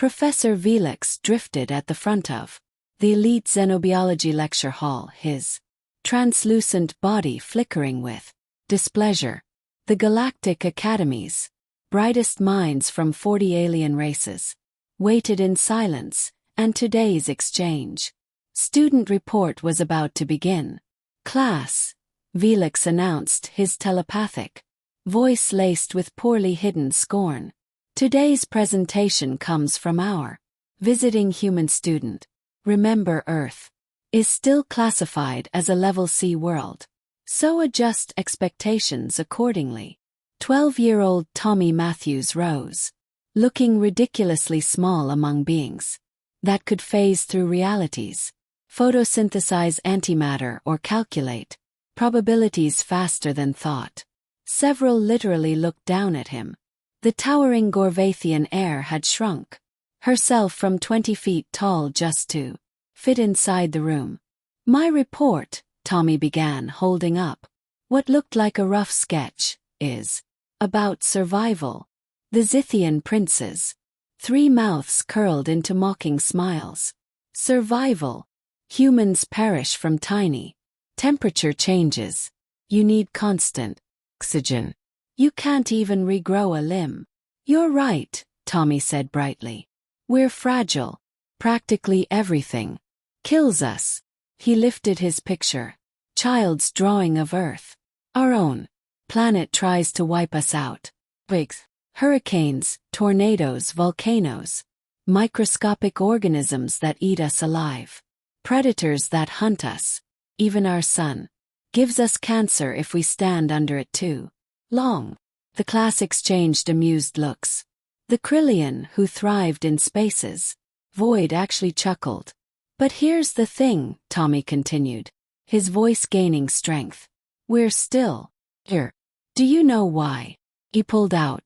Professor Felix drifted at the front of the elite xenobiology lecture hall, his translucent body flickering with displeasure. The Galactic Academy's brightest minds from 40 alien races waited in silence, and today's exchange student report was about to begin. Class, Felix announced, his telepathic voice laced with poorly hidden scorn. Today's presentation comes from our visiting human student. Remember, Earth is still classified as a level C world, so adjust expectations accordingly. 12-year-old Tommy Matthews rose, looking ridiculously small among beings that could phase through realities, photosynthesize antimatter, or calculate probabilities faster than thought. Several literally looked down at him. The towering Gorvathian heir had shrunk herself from 20 feet tall just to fit inside the room. My report, Tommy began, holding up what looked like a rough sketch, is about survival. The Zithian princes. 3 mouths curled into mocking smiles. Survival. Humans perish from tiny temperature changes. You need constant oxygen. You can't even regrow a limb. You're right, Tommy said brightly. We're fragile. Practically everything kills us. He lifted his picture. Child's drawing of Earth. Our own planet tries to wipe us out. Wigs. Hurricanes, tornadoes, volcanoes. Microscopic organisms that eat us alive. Predators that hunt us. Even our sun gives us cancer if we stand under it too long. The class exchanged amused looks. The Krillian, who thrived in spaces void, actually chuckled. But here's the thing, Tommy continued, his voice gaining strength. We're still here. Do you know why? He pulled out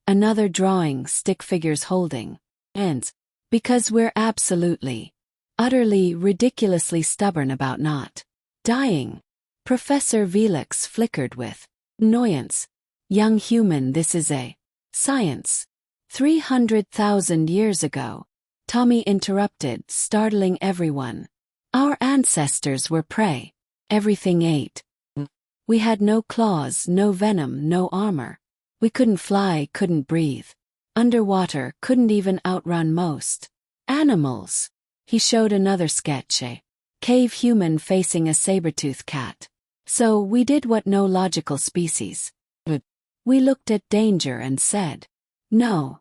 another drawing, stick figures holding hands. Because we're absolutely, utterly, ridiculously stubborn about not dying. Professor Felix flickered with annoyance. Young human, this is a science. 300,000 years ago, Tommy interrupted, startling everyone. Our ancestors were prey. Everything ate. We had no claws, no venom, no armor. We couldn't fly, couldn't breathe. Underwater, couldn't even outrun most animals. He showed another sketch, a cave human facing a saber-toothed cat. So we did what no logical species would. We looked at danger and said, no.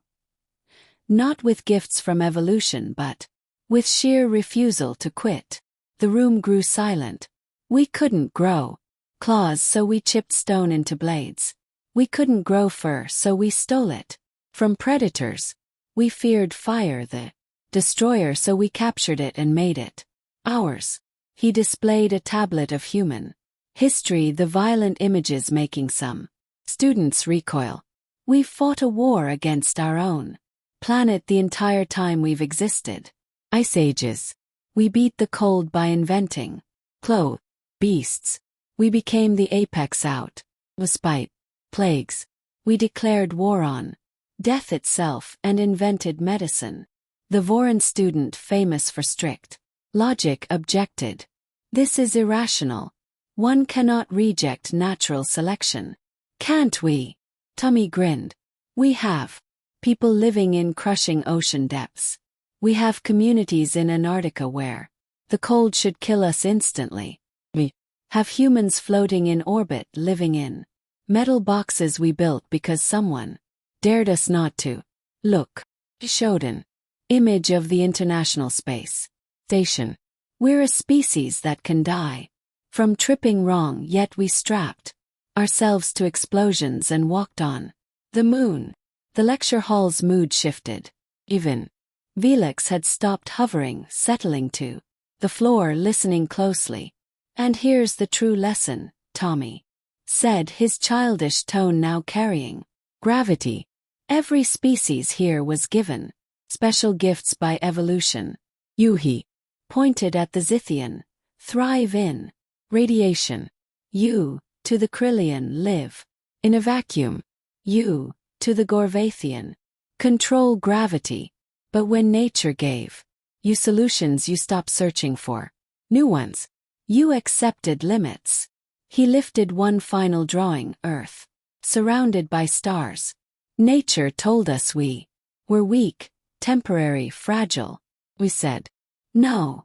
Not with gifts from evolution, but with sheer refusal to quit. The room grew silent. We couldn't grow claws, so we chipped stone into blades. We couldn't grow fur, so we stole it from predators. We feared fire, the destroyer, so we captured it and made it ours. He displayed a tablet of human history, the violent images making some students recoil. We fought a war against our own planet the entire time we've existed. Ice ages. We beat the cold by inventing clothes, beasts. We became the apex out of spite. Plagues. We declared war on death itself and invented medicine. The Voran student, famous for strict logic, objected. This is irrational. One cannot reject natural selection. Can't we? Tommy grinned. We have people living in crushing ocean depths. We have communities in Antarctica where the cold should kill us instantly. We have humans floating in orbit, living in metal boxes we built because someone dared us not to. Look. He showed an image of the International Space Station. We're a species that can die from tripping wrong, yet we strapped ourselves to explosions and walked on the moon. The lecture hall's mood shifted. Even Felix had stopped hovering, settling to the floor, listening closely. And here's the true lesson, Tommy said, his childish tone now carrying gravity. Every species here was given special gifts by evolution. You, he pointed at the Zithian, thrive in radiation. You, to the Krillian, live in a vacuum. You, to the Gorvathian, control gravity. But when nature gave you solutions, you stopped searching for new ones. You accepted limits. He lifted one final drawing, Earth, surrounded by stars. Nature told us we were weak, temporary, fragile. We said, no.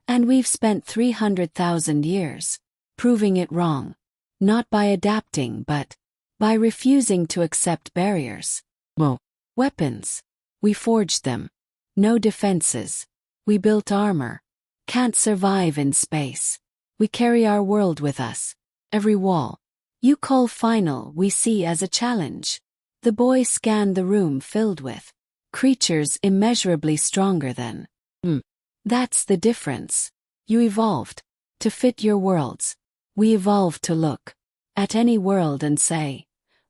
And we've spent 300,000 years proving it wrong. Not by adapting, but by refusing to accept barriers. Well, weapons. We forged them. No defenses. We built armor. Can't survive in space. We carry our world with us. Every wall you call final, we see as a challenge. The boy scanned the room filled with creatures immeasurably stronger than. That's the difference. You evolved to fit your worlds. We evolved to look at any world and say,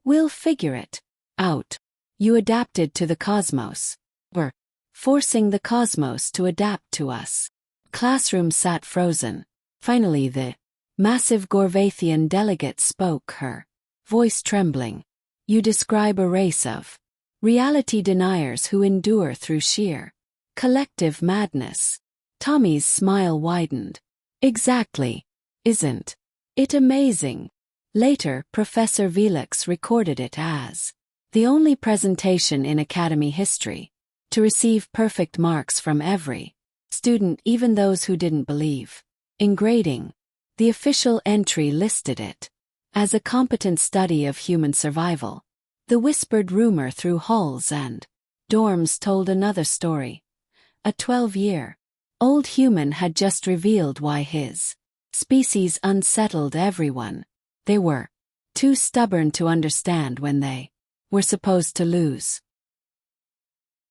we'll figure it out. You adapted to the cosmos. We're forcing the cosmos to adapt to us. Classroom sat frozen. Finally the massive Gorvathian delegate spoke, her voice trembling. You describe a race of reality deniers who endure through sheer collective madness. Tommy's smile widened. Exactly. Isn't it amazing? Later, Professor Velix recorded it as the only presentation in Academy history to receive perfect marks from every student, even those who didn't believe. In grading, the official entry listed it as a competent study of human survival. The whispered rumor through halls and dorms told another story. A 12-year-old human had just revealed why his species unsettled everyone. They were too stubborn to understand when they were supposed to lose.